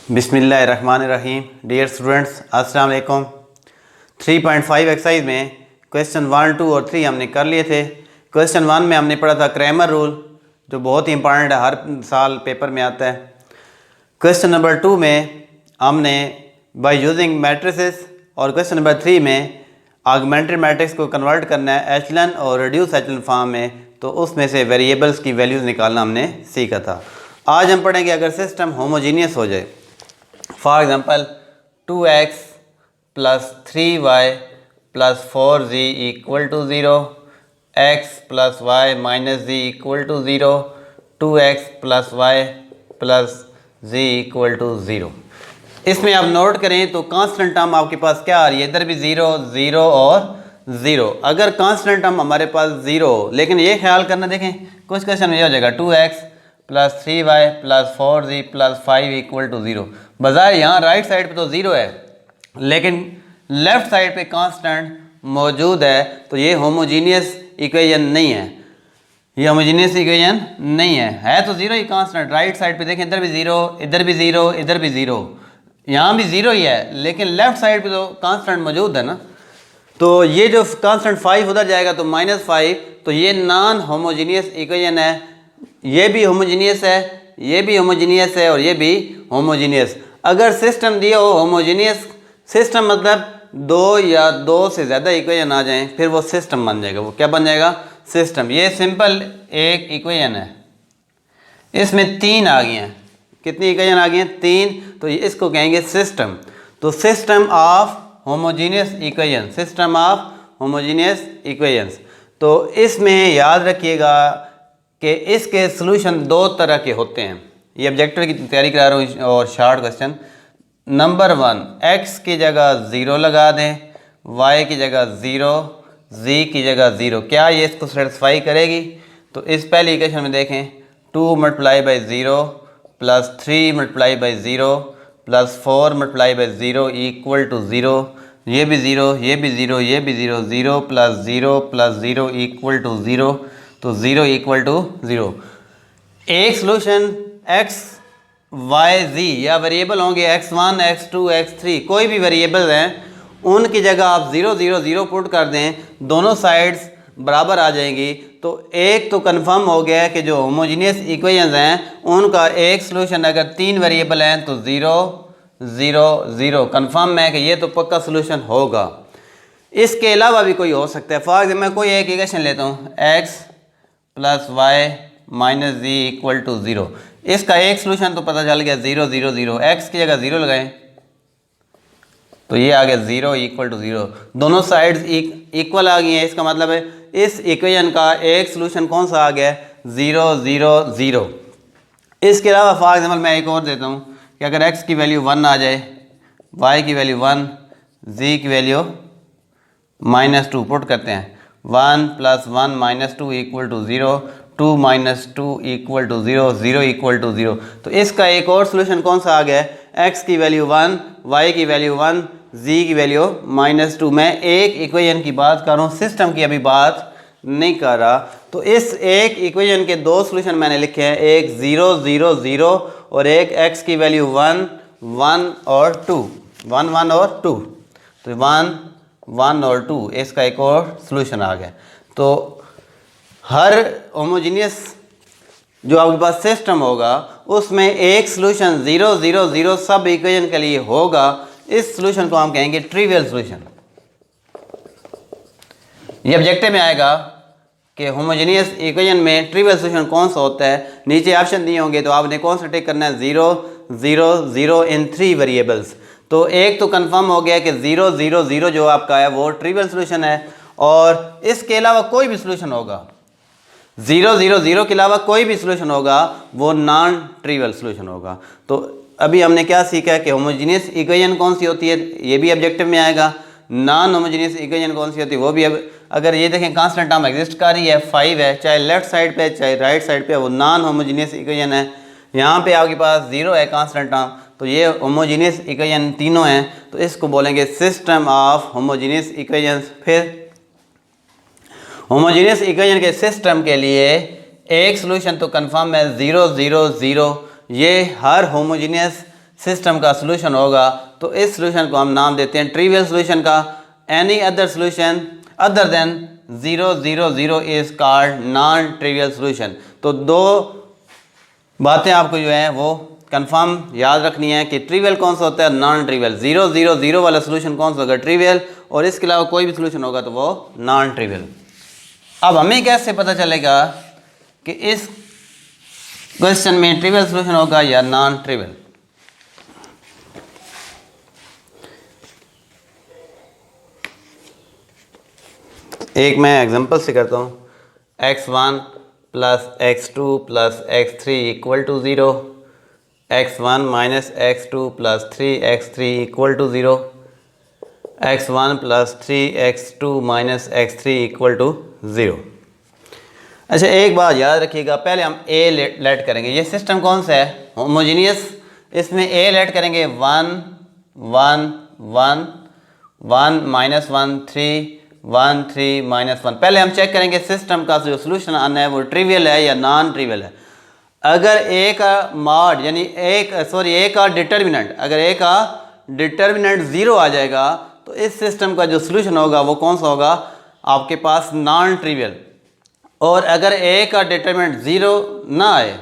बिस्मिल्लाहिर्रहमानिर्रहीम। Dear students, अस्सलाम वालेकुम। 3.5 एक्सरसाइज में क्वेश्चन 1, 2 और 3 हमने कर लिए थे। क्वेश्चन 1 में हमने पढ़ा था क्रैमर रूल, जो बहुत ही इंपॉर्टेंट है, हर साल पेपर में आता है। क्वेश्चन नंबर 2 में हमने बाय यूजिंग मैट्रिसेस, और क्वेश्चन नंबर 3 में ऑगमेंटेड मैट्रिक्स को कन्वर्ट करना है एचलन और रिड्यूस एचलन फॉर्म में, तो उसमें से वेरिएबल्स की वैल्यूज़ निकालना हमने सीखा था। आज हम पढ़ेंगे अगर सिस्टम होमोजीनियस हो जाए, for example 2x plus 3y plus 4z equal to 0, x plus y minus z equal to 0, 2x plus y plus z equal to 0। इसमें आप नोट करें तो कांस्टेंट टर्म आपके पास क्या आ रही है, इधर भी 0, 0 और 0। अगर कांस्टेंट टर्म हमारे पास 0, लेकिन ये ख्याल करना, देखें कुछ क्वेश्चन में ये हो जाएगा 2x plus 3y plus 4z plus 5 equal to 0। बजाय यहाँ राइट साइड पे तो 0 है, लेकिन लेफ्ट साइड पे कांस्टेंट मौजूद है, तो ये होमोजीनियस इक्वेशन नहीं है। ये होमोजीनियस इक्वेशन नहीं है तो 0 ही कांस्टेंट। राइट साइड पे देखें, इधर भी 0, इधर भी 0, इधर भी 0, यहाँ भी 0 ही है, लेकिन लेफ्ट साइड पे तो कांस्टेंट मौजूद है ना। तो ये जो कांस्टेंट 5 उधर जाएगा तो -5, तो ये नॉन होमोजीनियस इक्वेशन है। ये भी होमोजीनियस है, ये भी होमोजीनियस है और ये भी होमोजीनियस। अगर सिस्टम दिया हो होमोजीनियस सिस्टम, मतलब 2 या 2 से ज़्यादा इक्वेशन आ जाएं, फिर वो सिस्टम बन जाएगा। वो क्या बन जाएगा? सिस्टम। ये सिंपल एक इक्वेशन है, इसमें 3 आ गई हैं। कितनी इक्वेशन आ गई हैं? 3। तो इसको कहेंगे सिस्टम। तो system of homogeneous equation, system of homogeneous equations. तो इसमें याद रखिएगा कि इसके सॉल्यूशन 2 तरह के होते हैं। ये ऑब्जेक्टिव की तैयारी करा रहा हूँ और शॉर्ट क्वेश्चन। नंबर 1, x की जगह 0 लगा दें, y की जगह 0, z की जगह 0। क्या ये इसको सेटिस्फाई करेगी? तो इस पहली इक्वेशन में देखें, 2 multiply by 0 plus 3 multiply by 0 plus 4 multiply by 0 equal to 0। ये भी 0, ये भी 0, ये भी 0, 0 प्लस 0 प्लस 0 इक्वल टू 0। तो 0 इक्वल टू 0। एक सोल्यूशन x, y, z या वेरिएबल होंगे x1, x2, x3, कोई भी वेरिएबल हैं, उनकी जगह आप 0, 0, 0 पुट कर दें, दोनों साइड्स बराबर आ जाएंगी। तो एक तो कंफर्म हो गया है कि जो होमोजीनियस इक्वेशंस हैं उनका एक सोल्यूशन, अगर 3 वेरिएबल हैं तो 0, 0, 0 कंफर्म है कि ये तो पक्का सोल्यूशन होगा। इसके अलावा भी कोई हो सकता है। फॉर एग्जाम्पल मैं कोई एक इक्वेशन लेता हूँ, x plus y minus z equal to 0। इसका एक सोल्यूशन तो पता चल गया 0, 0, 0। x की जगह 0 लगाएं तो ये आ गया 0 इक्वल टू 0। दोनों साइड्स इक्वल आ गई हैं। इसका मतलब है इस इक्वेशन का एक सोल्यूशन कौन सा आ गया? 0, 0, 0। इसके अलावा फॉर एग्जाम्पल मैं एक और देता हूँ कि अगर x की वैल्यू 1 आ जाए, y की वैल्यू 1, z की वैल्यू -2 पुट करते हैं। 1 plus 1 minus 2 equal to 0, 2 minus 2 equal to 0, 0 equal to 0। तो इसका एक और सोल्यूशन कौन सा आ गया है? x की वैल्यू 1, y की वैल्यू 1, z की वैल्यू -2। मैं एक इक्वेशन की बात कर रहा हूँ, सिस्टम की अभी बात नहीं कर रहा। तो इस एक इक्वेशन के 2 सोल्यूशन मैंने लिखे हैं, एक 0, 0, 0 और एक x की वैल्यू 1, 1 और 2, 1, 1 और 2। तो 1, 1 और 2, इसका एक और सोल्यूशन आ गया। तो हर होमोजीनियस जो आपके पास सिस्टम होगा उसमें एक सोल्यूशन 0, 0, 0 सब इक्वेशन के लिए होगा। इस सोल्यूशन को हम कहेंगे ट्रिवियल सोल्यूशन। ये ऑब्जेक्टिव में आएगा कि होमोजीनियस इक्वेशन में ट्रिवियल सोल्यूशन कौन सा होता है। नीचे ऑप्शन दिए होंगे तो आपने कौन सा टिक करना है? 0, 0, 0 इन 3 वेरिएबल्स। तो एक तो कंफर्म हो गया कि 0, 0, 0 जो आपका है वो ट्रिवियल सोल्यूशन है, और इसके अलावा कोई भी सोल्यूशन होगा, 0, 0, 0 के अलावा कोई भी सोल्यूशन होगा वो नॉन ट्रिवियल सोल्यूशन होगा। तो अभी हमने क्या सीखा है कि होमोजीनियस इक्वेशन कौन सी होती है, ये भी ऑब्जेक्टिव में आएगा। नॉन होमोजीनियस इक्वेशन कौन सी होती है वो भी। अब अगर ये देखें कांस्टेंट टर्म एग्जिस्ट कर रही है, 5 है, चाहे लेफ्ट साइड पे चाहे राइट साइड पे, वो नॉन होमोजीनियस इक्वेशन है। यहाँ पे आपके पास 0 है कांस्टेंट टर्म, तो ये होमोजीनियस इक्वेशन तीनों हैं, तो इसको बोलेंगे सिस्टम ऑफ होमोजीनियस इक्वेशंस। फिर होमोजीनियस इक्वेशन के सिस्टम के लिए एक सोल्यूशन तो कंफर्म है 0, 0, 0। ये हर होमोजीनियस सिस्टम का सोल्यूशन होगा तो इस सोल्यूशन को हम नाम देते हैं ट्रिवियल सोल्यूशन का। Any other solution other than 0 0 0 is called non trivial solution. तो दो बातें आपको जो है वो कंफर्म याद रखनी है कि ट्रिवियल कौन सा होता है, नॉन ट्रिवियल। 0 0 0 वाला सोल्यूशन कौन सा होगा, ट्रिवियल, और इसके अलावा कोई भी सोल्यूशन होगा तो वो नॉन ट्रिवियल। अब हमें कैसे पता चलेगा कि इस क्वेश्चन में ट्रिवियल सोल्यूशन होगा या नॉन ट्रिवियल? एक मैं एग्जांपल से करता हूँ। x1 plus x2 plus x3 equal to 0, x1 minus x2 plus 3x3 equal to 0, x1 plus 3x2 minus x3 equal to 0। अच्छा, एक बात याद रखिएगा, पहले हम a लेट करेंगे। ये सिस्टम कौन सा है, होमोजीनियस। इसमें a लेट करेंगे 1 1 1 1 माइनस 1 3 1 3 माइनस 1। पहले हम चेक करेंगे सिस्टम का जो सोल्यूशन आना है वो ट्रिवियल है या नॉन ट्रिवियल है। अगर ए का मॉड यानी ए का डिटर्मिनेंट, अगर ए का डिटर्मिनेंट 0 आ जाएगा तो इस सिस्टम का जो सोल्यूशन होगा वो कौन सा होगा आपके पास, नॉन ट्रिवियल। और अगर ए का डिटर्मिनेंट 0 ना आए,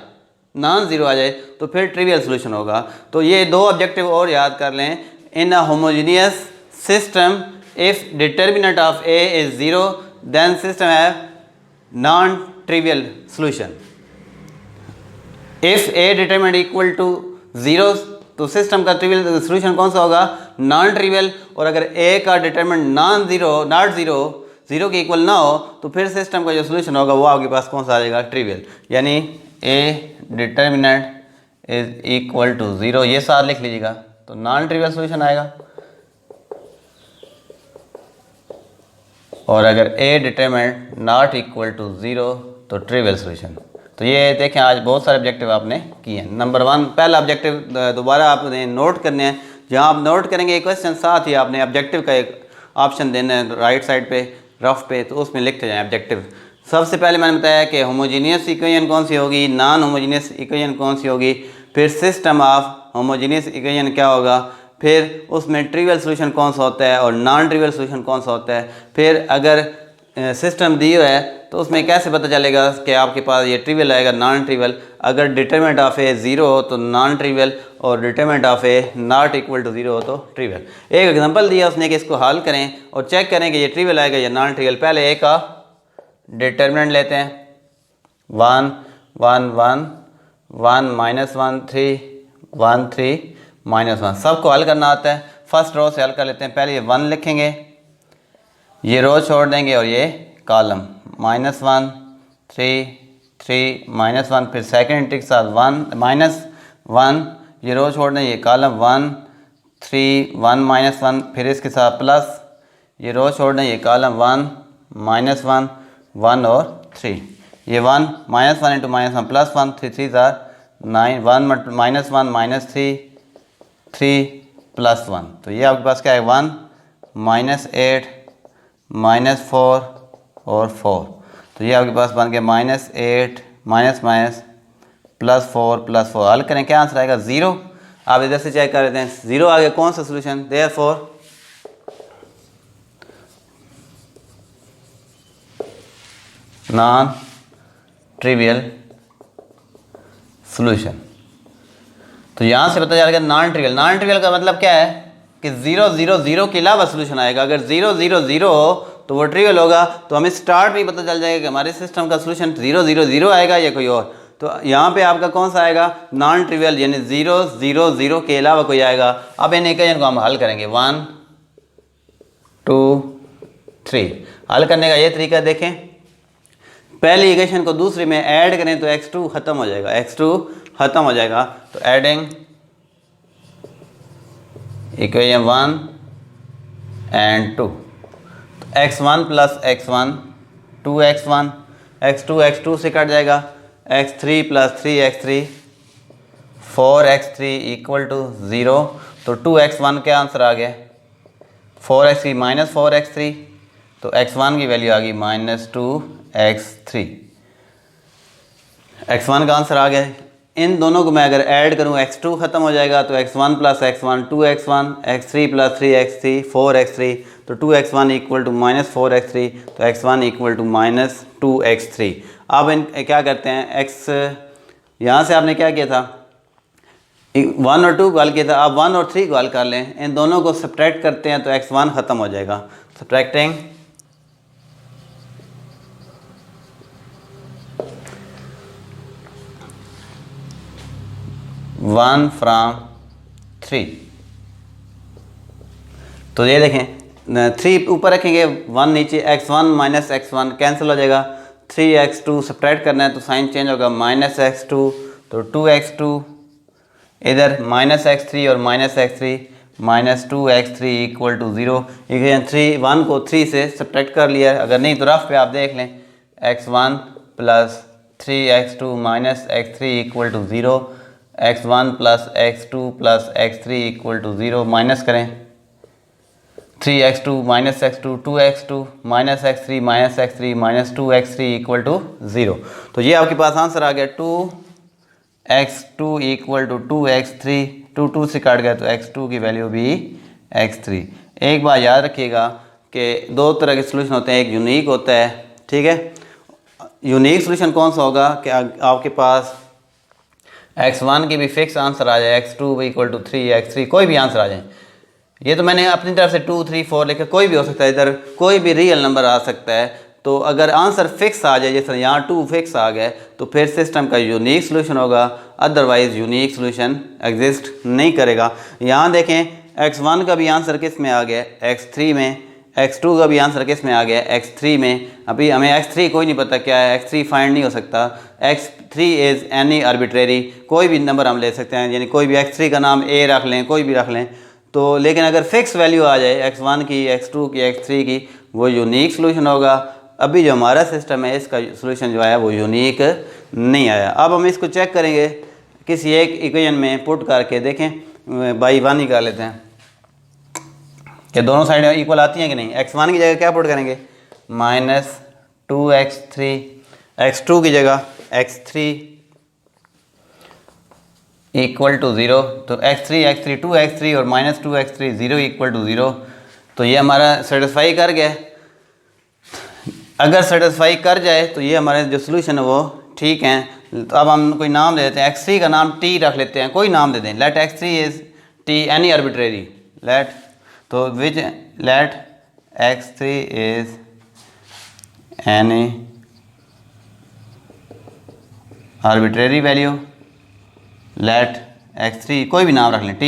नॉन 0 आ जाए तो फिर ट्रिवियल सोल्यूशन होगा। तो ये दो ऑब्जेक्टिव और याद कर लें। In a homogeneous system if determinant of A is 0 then system have non-trivial solution. If A determinant equal to 0 तो सिस्टम का ट्रिवियल सोल्यूशन कौन सा होगा, नॉन ट्रिवियल। और अगर A का डिटरमिनेंट नॉट जीरो के इक्वल ना हो तो फिर सिस्टम का जो सोल्यूशन होगा वो आपके पास कौन सा आ जाएगा, ट्रिवियल। यानी A determinant is equal to 0, ये साथ लिख लीजिएगा, तो नॉन ट्रिवियल सोल्यूशन आएगा। और अगर A determinant not equal to 0 तो ट्रिवियल सोल्यूशन। तो ये देखें, आज बहुत सारे ऑब्जेक्टिव आपने किए हैं। नंबर 1 पहला ऑब्जेक्टिव दोबारा आपने नोट करने हैं। जहाँ आप नोट करेंगे क्वेश्चन, साथ ही आपने ऑब्जेक्टिव का एक ऑप्शन देना है राइट साइड पे रफ पे, तो उसमें लिखते जाएं ऑब्जेक्टिव। सबसे पहले मैंने बताया कि होमोजीनियस इक्वेशन कौन सी होगी, नॉन होमोजीनियस इक्वेशन कौन सी होगी, फिर सिस्टम ऑफ होमोजीनियस इक्वेशन क्या होगा, फिर उसमें ट्रिवियल सोल्यूशन कौन सा होता है और नॉन ट्रिवियल सोल्यूशन कौन सा होता है। फिर अगर सिस्टम दी है तो उसमें कैसे पता चलेगा कि आपके पास ये ट्रिवियल आएगा, नॉन ट्रिवियल। अगर डिटरमिनेंट ऑफ ए 0 हो तो नॉन ट्रिवियल, और determinant of A not equal to 0 हो तो ट्रिवियल। एक एग्जांपल दिया उसने कि इसको हल करें और चेक करें कि ये ट्रिवियल आएगा या नॉन ट्रिवियल। पहले ए का डिटरमिनेंट लेते हैं, 1 1 1 1 माइनस 1 3 1 3 माइनस 1। सबको हल करना आता है, फर्स्ट रो से हल कर लेते हैं। पहले ये 1 लिखेंगे, ये रो छोड़ देंगे और ये कॉलम, माइनस 1 3 3 माइनस 1, फिर सेकेंड इंटीग्रल के साथ 1 माइनस 1, ये रो छोड़ दें, ये कॉलम 1 3 1 माइनस 1, फिर इसके साथ प्लस, ये रो छोड़ दें, ये कॉलम 1 माइनस 1 1 और 3, ये 1 minus 1 into minus 1 plus 1 3 3 9 1 minus 1 minus 3 plus 1। तो ये आपके पास क्या है, 1 माइनस 8 माइनस 4 और 4। तो ये आपके पास बन गया माइनस 8 माइनस माइनस प्लस 4 हल करें, क्या आंसर आएगा, 0। आप इधर से चेक कर लेते हैं, 0 आ गया, कौन सा solution, therefore non trivial solution. तो यहाँ से पता चलेगा नॉन ट्रिवियल। नॉन ट्रिवियल का मतलब क्या है कि 0 0 0 के अलावा सोल्यूशन आएगा। अगर 0 0 0 हो तो वो ट्रिवियल होगा। तो हमें स्टार्ट में ही पता चल जाएगा कि हमारे सिस्टम का सोल्यूशन 0 0 0 आएगा या कोई और। तो यहाँ पे आपका कौन सा आएगा, नॉन ट्रिवियल, यानी 0 0 0 के अलावा कोई आएगा। अब इन इक्वेशन को हम हल करेंगे, 1 2 3। हल करने का ये तरीका देखें, पहली इक्वेशन को दूसरे में ऐड करें तो x2 ख़त्म हो जाएगा, x2 ख़त्म हो जाएगा। तो एडिंग इक्वेशन 1 एंड 2, तो x1 plus x1 2x1, x2 x2 से कट जाएगा, x3 plus 3x3 4x3 equal to 0। तो 2x1 के आंसर आ गया, 4x3 माइनस 4x3, तो x1 की वैल्यू आ गई माइनस 2x3। x1 का आंसर आ गया। इन दोनों को मैं अगर ऐड करूँ x2 ख़त्म हो जाएगा तो x1 plus x1 2x1, x3 plus 3x3 4x3, तो 2x1 equal to minus 4x3, तो x1 equal to minus 2x3। अब इन क्या करते हैं, x यहाँ से आपने क्या किया था, 1 और 2 को हल किया था, अब 1 और 3 को हल कर लें, इन दोनों को सब्ट्रैक्ट करते हैं तो x1 ख़त्म हो जाएगा। सब्ट्रैक्टिंग 1 फ्राम 3, तो ये देखें 3 ऊपर रखेंगे 1 नीचे, x1 माइनस x1 कैंसिल हो जाएगा, 3x2 सब्ट्रैक्ट करना है तो साइन चेंज होगा, माइनस x2 तो 2x2, इधर माइनस x3 और minus x3, minus 2x3 equal to 0। Equation 1 को 3 से सब्ट्रैक्ट कर लिया है, अगर नहीं तो रफ पे आप देख लें, x1 plus 3x2 minus x3 equal to 0, x1 plus x2 plus x3 equal to 0, minus करें 3x2 minus x2 2x2 minus x3 minus x3 minus 2x3 equal to 0। तो ये आपके पास आंसर आ गया 2x2 इक्वल टू 2x3, 2 से काट गया तो x2 की वैल्यू भी x3। एक बात याद रखिएगा कि दो तरह के सोल्यूशन होते हैं, एक यूनिक होता है, ठीक है। यूनिक सोल्यूशन कौन सा होगा कि आपके पास x1 की भी फिक्स आंसर आ जाए, x2 इक्वल टू 3, x3 कोई भी आंसर आ जाए। ये तो मैंने अपनी तरफ से 2 3 4 लिखा, कोई भी हो सकता है, इधर कोई भी रियल नंबर आ सकता है। तो अगर आंसर फिक्स आ जाए, जैसे यहाँ 2 फिक्स आ गए, तो फिर सिस्टम का यूनिक सोल्यूशन होगा, अदरवाइज यूनिक सोल्यूशन एग्जिस्ट नहीं करेगा। यहाँ देखें x1 का भी आंसर किस में आ गया, x3 में, x2 का भी आंसर किस में आ गया, x3 में। अभी हमें x3 कोई नहीं पता क्या है, x3 फाइंड नहीं हो सकता। x3 इज़ एनी आर्बिट्रेरी, कोई भी नंबर हम ले सकते हैं, यानी कोई भी x3 का नाम a रख लें, कोई भी रख लें। तो लेकिन अगर फिक्स वैल्यू आ जाए x1 की, x2 की, x3 की, वो यूनिक सोल्यूशन होगा। अभी जो हमारा सिस्टम है इसका सोल्यूशन जो आया वो यूनिक नहीं आया। अब हम इसको चेक करेंगे किसी एक इक्वेशन में पुट करके, देखें बाई 1 ही कर लेते हैं कि दोनों साइड इक्वल आती हैं कि नहीं। x1 की जगह क्या पुट करेंगे, माइनस 2x3, x2 की जगह x3 इक्वल टू 0, तो x3 2x3 और माइनस 2x3 0 इक्वल टू 0। तो ये हमारा सेटिस्फाई कर गया। अगर सेटिस्फाई कर जाए तो ये हमारे जो सोल्यूशन है वो ठीक हैं। तो अब हम कोई नाम दे देते हैं, x3 का नाम t रख लेते हैं, कोई नाम दे दें, let x3 is t any arbitrary, let, तो which let x3 is any arbitrary value, let x3 कोई भी नाम रख लें t,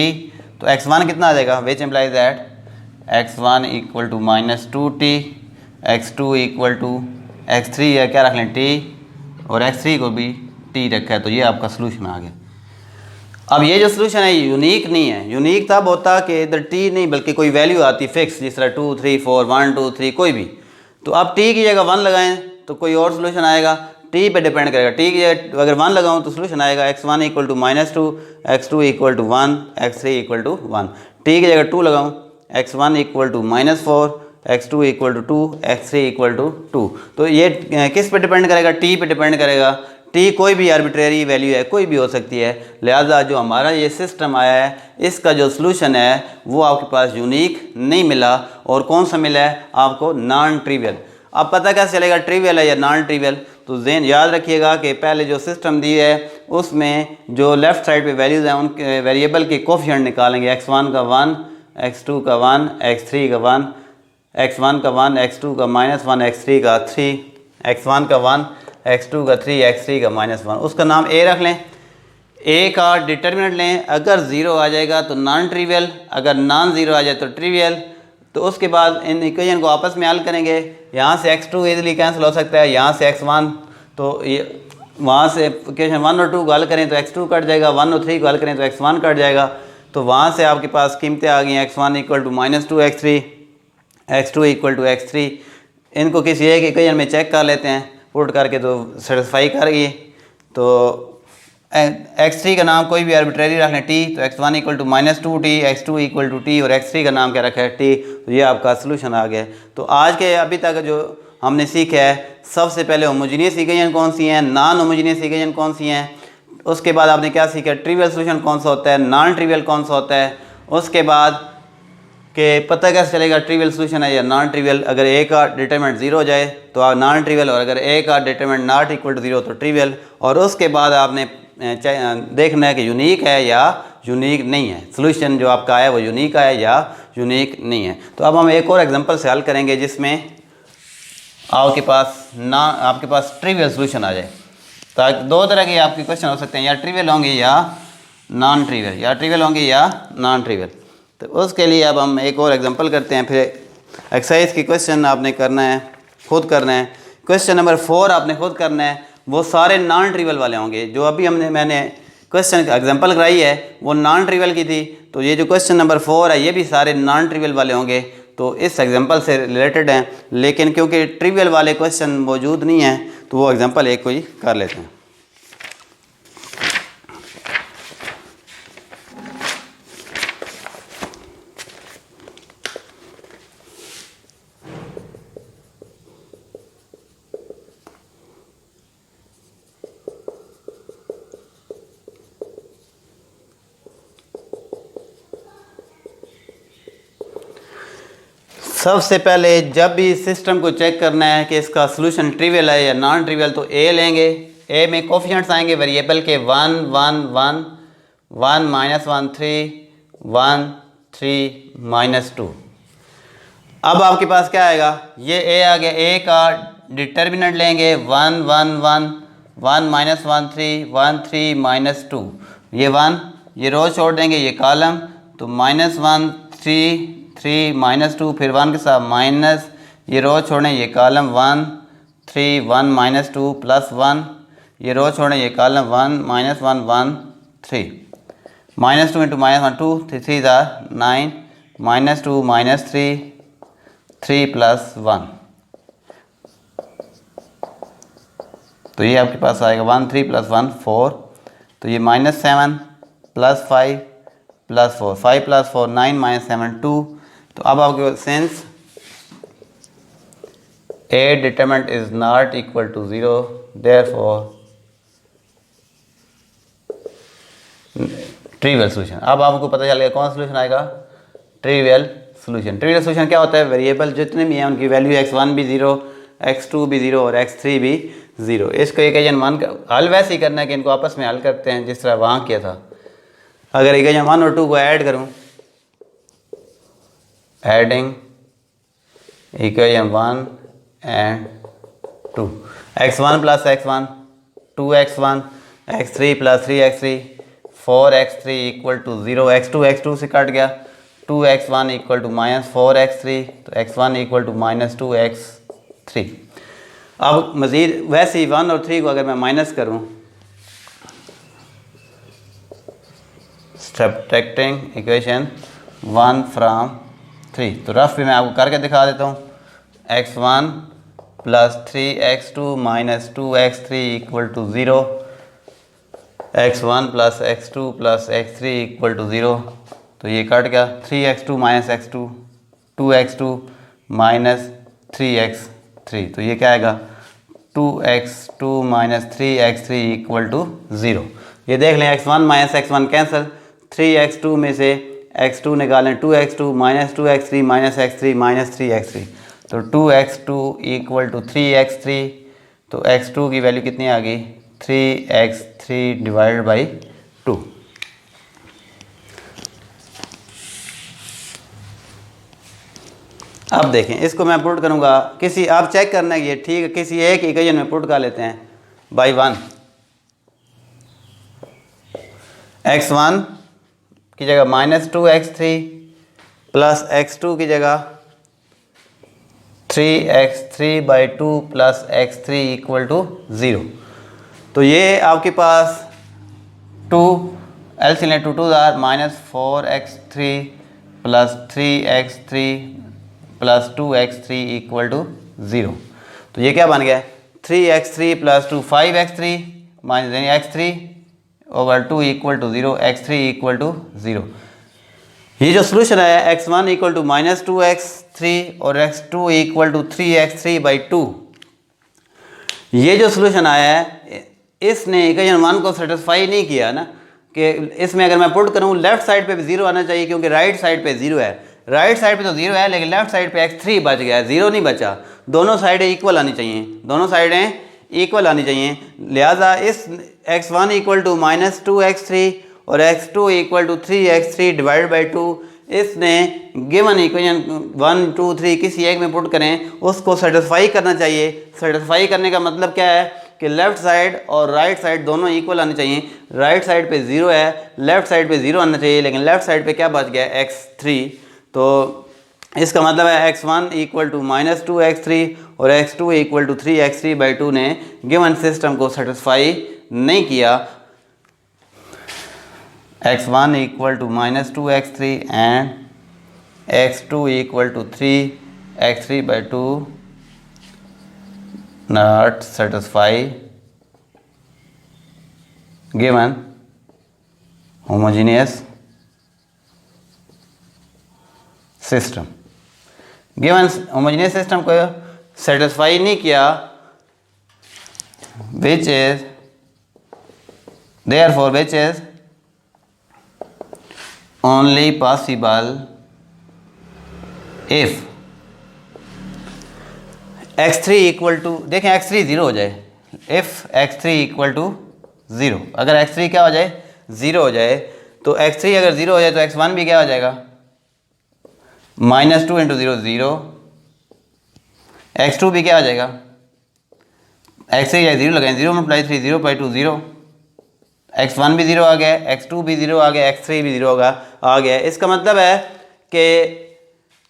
तो x1 कितना आ जाएगा, which implies that x1 equal to minus 2t, x2 equal to x3 है क्या रख लें t, और x3 को भी t रखा है। तो ये आपका सोल्यूशन आ गया। अब ये जो सोल्यूशन है यूनिक नहीं है, यूनिक तब होता कि इधर t नहीं बल्कि कोई वैल्यू आती फिक्स, जिस तरह 2 3 4 1 2 3 कोई भी। तो अब t की जगह 1 लगाएं तो कोई और सोल्यूशन आएगा, t पे डिपेंड करेगा। t की जगह अगर 1 लगाऊं तो सोल्यूशन आएगा x1 equal to minus 2, x2 equal to 1, x3 equal to 1। t की जगह 2 लगाऊं, x1 equal to minus 4, x2 equal to 2, x3 equal to 2। तो ये किस पे डिपेंड करेगा, t पे डिपेंड करेगा। t कोई भी आर्बिट्रेरी वैल्यू है, कोई भी हो सकती है। लिहाजा जो हमारा ये सिस्टम आया है इसका जो सोल्यूशन है वो आपके पास यूनिक नहीं मिला। और कौन सा मिला है आपको, नॉन ट्रिवियल। अब पता कैसे चलेगा ट्रिवियल है या नॉन ट्रिवियल, तो ज़हन याद रखिएगा कि पहले जो सिस्टम दी है उसमें जो लेफ़्ट साइड पे वैल्यूज़ हैं उन वेरिएबल के कोफिशिएंट निकालेंगे, x1 का 1, x2 का 1, x3 का 1, x1 का 1, x2 का -1, x3 का 3, x1 का 1, x2 का 3, x3 का -1। उसका नाम a रख लें। a का डिटर्मिनेंट लें, अगर 0 आ जाएगा तो नॉन ट्रिवियल, अगर नॉन 0 आ जाए तो ट्रिवियल। तो उसके बाद इन इक्वेशन को आपस में हल करेंगे। यहाँ से x2 इजीली कैंसिल हो सकता है, यहाँ से x1, तो ये वहाँ से इक्वेशन 1 और 2 को हल करें तो x2 कट जाएगा, 1 और 3 को हल करें तो x1 कट जाएगा। तो वहाँ से आपके पास कीमतें आ गई हैं, x1 equal to -2 x3, x2 equal to x3। इनको किसी एक इक्वेशन में चेक कर लेते हैं, पुट करके तो सेटिस्फाई कर गई। तो x3 का नाम कोई भी आर्बिट्रेरी रख लें t, तो x1 equal to -2t, x2 equal to t और x3 का नाम क्या रखा है t। तो ये आपका सोल्यूशन आ गया। तो आज के अभी तक जो हमने सीखा है, सबसे पहले होमोजीनियस इक्वेशन कौन सी हैं, नॉन होमोजीनियस इक्वेशन कौन सी हैं, उसके बाद आपने क्या सीखा, ट्रिवियल सोल्यूशन कौन सा होता है, नॉन ट्रिवियल कौन सा होता है। उसके बाद कि पता कैसे चलेगा ट्रिवियल सोल्यूशन है या नॉन ट्रिवियल। अगर ए का डिटरमिनेंट 0 हो जाए तो नॉन ट्रिवियल, और अगर ए का डिटरमिनेंट नॉट इक्वल टू 0 तो ट्रिवियल। और उसके बाद आपने देखना है कि यूनिक है या यूनिक नहीं है, सोल्यूशन जो आपका है वो यूनिक है या यूनिक नहीं है। तो अब हम एक और एग्जांपल से हल करेंगे जिसमें आपके पास ट्रिवियल सोल्यूशन आ जाए। ताकि दो तरह के आपके क्वेश्चन हो सकते हैं, या ट्रिवियल होंगे या नॉन ट्रिवियल, या ट्रिवियल होंगे या नॉन ट्रिवियल। तो उसके लिए अब हम एक और एग्जांपल करते हैं। फिर एक्सरसाइज की क्वेश्चन आपने करना है, खुद करना है। क्वेश्चन नंबर 4 आपने खुद करना है, वो सारे नॉन ट्रिवियल वाले होंगे। जो अभी मैंने क्वेश्चन एग्जांपल कराई है वो नॉन ट्रिवियल की थी, तो ये जो क्वेश्चन नंबर 4 है ये भी सारे नॉन ट्रिवियल वाले होंगे। तो इस एग्जांपल से रिलेटेड हैं, लेकिन क्योंकि ट्रिवियल वाले क्वेश्चन मौजूद नहीं हैं तो वो एग्जांपल एक कोई कर लेते हैं। सबसे पहले जब भी सिस्टम को चेक करना है कि इसका सोल्यूशन ट्रिवियल है या नॉन ट्रिवियल, तो ए लेंगे। ए में कोफिशिएंट्स आएंगे वेरिएबल के 1 1 1 1 -1 3 1 3 -2। अब आपके पास क्या आएगा, ये ए आ गया। ए का डिटर्मिनेंट लेंगे 1 1 1 1 -1 3 1 3 -2। ये 1 ये रो छोड़ देंगे, ये कॉलम, तो -1 3 3 -2, फिर 1 के साथ माइनस, ये रो छोड़ें, ये कॉलम 1 3 1 -2 +1, ये रो छोड़ें, ये कॉलम 1 -1 1 3 -2 × -1 2 3 9 -2 -3 3 +1। तो ये आपके पास आएगा 1 3 +1 4। तो ये -7 +5 +4 5 +4 9 -7 2। तो अब आपके since A determinant is not equal to 0, therefore trivial solution. अब आपको पता चल गया कौन सा सोल्यूशन आएगा, ट्रिवियल सोल्यूशन। ट्रिवियल सोल्यूशन क्या होता है, वेरिएबल जितने भी हैं उनकी वैल्यू x1 भी 0, x2 भी 0 और x3 भी 0। इसको इक्वेशन 1 हल वैसे ही करना है कि इनको आपस में हल करते हैं जिस तरह वहाँ किया था। अगर इक्वेशन 1 और 2 को ऐड करूँ, adding equation 1 and 2, x1 + x1 2x1 x3 + 3x3 4x3 = 0, x2 से कट गया, 2x1 = -4x3, तो x1 = -2x3। अब मज़ीद वैसे ही 1 और 3 को अगर मैं माइनस करूँ, सब्ट्रैक्टिंग इक्वेशन 1 from 3, तो रफ में मैं आपको करके दिखा देता हूँ। x1 + 3x2 - 2x3 = 0, x1 + x2 + x3 = 0, तो ये कट गया। 3x2 - x2 2x2 - 3x3, तो ये क्या आएगा 2x2 - 3x3 = 0। ये देख लें x1 - x1 कैंसिल, 3x2 में से x2 निकालें, 2x2 - 2x3 - x3 - 3x3, तो 2x2 = 3x3, तो x2 की वैल्यू कितनी आ गई 3x3 / 2। अब देखें इसको मैं पुट करूंगा, किसी आप चेक करना है ये ठीक है, किसी एक इक्वेशन में पुट कर लेते हैं बाई 1। x1 की जगह -2x3 प्लस x2 की जगह 3x3/2 प्लस x3 = 0। तो ये आपके पास 2 LCM 2 2 -4x3 plus 3x3 plus 2x3 = 0। तो ये क्या बन गया 3x3 + 2 5x3 - x3 / 2 = 0, x3 = 0। ये जो सोल्यूशन है x1 = -2x3 और x2 = 3x3/2, ये जो सोल्यूशन आया है इसने इक्वेशन 1 को सेटिस्फाई नहीं किया ना, कि इसमें अगर मैं पुट करूँ लेफ्ट साइड पे भी 0 आना चाहिए, क्योंकि राइट साइड पे 0 है, राइट साइड पे तो 0 है, लेकिन लेफ्ट साइड पे x3 बच गया है, 0 नहीं बचा। दोनों साइडें इक्वल आनी चाहिए, दोनों साइडें इक्वल आनी चाहिए। लिहाजा इस x1 इक्वल टू -2x3 और x2 equal to 3x3 divide by 2, इसने गिवन इक्वेशन 1 2 3 किसी एक में पुट करें, उसको सेटिस्फाई करना चाहिए। सेटिस्फाई करने का मतलब क्या है कि लेफ़्ट साइड और राइट साइड दोनों इक्वल आनी चाहिए। राइट साइड पे 0 है, लेफ़्ट साइड पे 0 आना चाहिए, लेकिन लेफ़्ट साइड पे क्या बच गया x3। तो इसका मतलब है x1 इक्वल टू -2x3 और x2 equal to 3x3 by 2 ने गिवन सिस्टम को सेटिस्फाई नहीं किया। x1 इक्वल टू -2x3 and x2 equal to 3x3 by 2 not satisfy given homogeneous system। Given homogeneous system को सेटिस्फाई नहीं किया, which is therefore which is only possible if x3 equal to, देखें x3 0 हो जाए, if x3 equal to 0, अगर x3 क्या हो जाए 0 हो जाए, तो x3 अगर 0 हो जाए तो x1 भी क्या हो जाएगा -2 इंटू 0 0, x2 भी क्या हो जाएगा, x3 या 0 लगाएं, 0 × 3 0 बाई 2 0, x1 भी 0 आ गया, x2 भी 0 आ गया, x3 भी 0 होगा आ गया। इसका मतलब है कि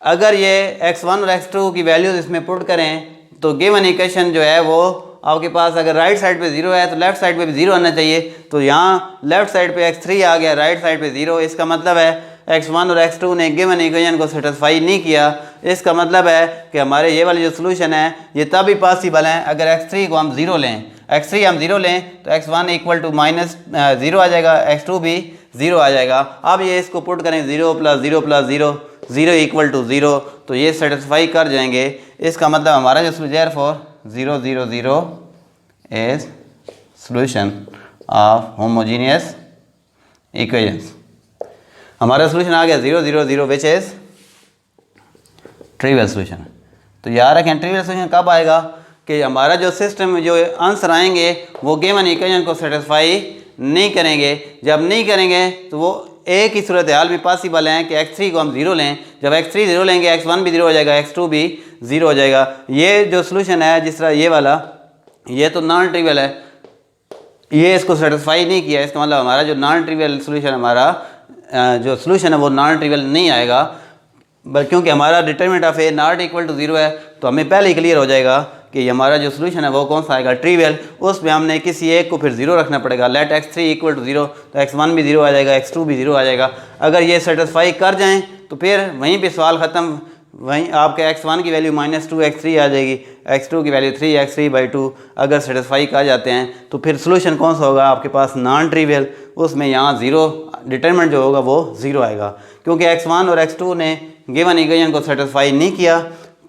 अगर ये x1 और x2 की वैल्यूज इसमें पुट करें तो गिवन इक्वेशन जो है वो आपके पास, अगर राइट साइड पे 0 है तो लेफ्ट साइड पे भी 0 आना चाहिए। तो यहाँ लेफ्ट साइड पे x3 आ गया, राइट साइड पे 0। इसका मतलब है x1 और x2 ने गिवन इक्वेशन को सेटिस्फाई नहीं किया। इसका मतलब है कि हमारे ये वाले जो सोल्यूशन है ये तभी पॉसिबल हैं अगर x3 को हम 0 लें। x3 हम 0 लें तो x1 इक्वल टू -0 आ जाएगा, x2 भी 0 आ जाएगा। अब ये इसको पुट करें 0 + 0 + 0 0 इक्वल टू 0, तो ये सेटिस्फाई कर जाएंगे। इसका मतलब हमारा जो solution for 0 0 0 is solution of homogeneous equations. हमारा सोल्यूशन आ गया 0 0 0 विच इज ट्रिवियल सोल्यूशन। तो याद रखें ट्रिवियल सोल्यूशन कब आएगा कि हमारा जो सिस्टम में जो आंसर आएंगे वो गिवन इक्वेशन को सेटिस्फाई नहीं करेंगे। जब नहीं करेंगे तो वो एक ही सूरत हाल में पॉसिबल है कि x3 को हम 0 लें। जब x3 0 लेंगे x1 भी 0 हो जाएगा, x2 भी 0 हो जाएगा। ये जो सोल्यूशन है जिस तरह ये वाला, ये तो नॉन ट्रिवियल है, ये इसको सेटिस्फाई नहीं किया। इसका मतलब हमारा जो नॉन ट्रिवियल सोल्यूशन, हमारा जो सोल्यूशन है वो नॉन ट्रिवियल नहीं आएगा, क्योंकि हमारा determinant of A not equal to 0 है। तो हमें पहले ही क्लियर हो जाएगा कि हमारा जो सोल्यूशन है वो कौन सा आएगा, ट्रिवियल। उसमें हमने किसी एक को फिर 0 रखना पड़ेगा। लेट x3 इक्वल टू 0, तो x1 भी 0 आ जाएगा, x2 भी 0 आ जाएगा। अगर ये सेटिस्फाई कर जाएं तो फिर वहीं पे सवाल ख़त्म। वहीं आपके x1 की वैल्यू -2x3 आ जाएगी, x2 की वैल्यू 3x3 बाई 2 अगर सेटिस्फाई कर जाते हैं तो फिर सोल्यूशन कौन सा होगा आपके पास, नॉन ट्रिवियल। उसमें यहाँ 0 डिटरमिनेंट जो होगा वो 0 आएगा, क्योंकि x1 और x2 ने गिवन इक्वेशन को सेटिस्फाई नहीं किया।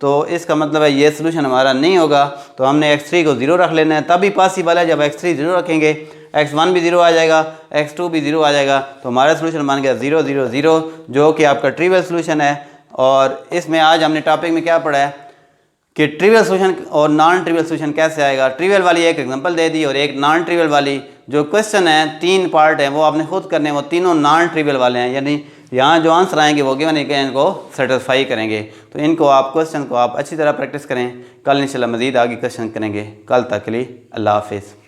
तो इसका मतलब है ये सोल्यूशन हमारा नहीं होगा। तो हमने x3 को 0 रख लेना है, तभी पॉसिबल है। जब x3 0 रखेंगे x1 भी 0 आ जाएगा, x2 भी 0 आ जाएगा। तो हमारा सोल्यूशन बन गया 0 0 0, जो कि आपका ट्रिवियल सोल्यूशन है। और इसमें आज हमने टॉपिक में क्या पढ़ा है कि ट्रिवियल सोल्यूशन और नॉन ट्रिवियल सोल्यूशन कैसे आएगा। ट्रिवियल वाली एक एग्जांपल दे दी और एक नॉन ट्रिवियल वाली। जो क्वेश्चन है 3 पार्ट हैं वो आपने खुद करने, वो तीनों नॉन ट्रिवियल वाले हैं, यानी यहाँ जो आंसर आएंगे वो गिवन इक्वेशन को सेटिस्फाई करेंगे। तो इनको आप क्वेश्चन को आप अच्छी तरह प्रैक्टिस करें। कल इंशाल्लाह मज़ीद आगे क्वेश्चन करेंगे। कल तक के लिए अल्लाह हाफिज़।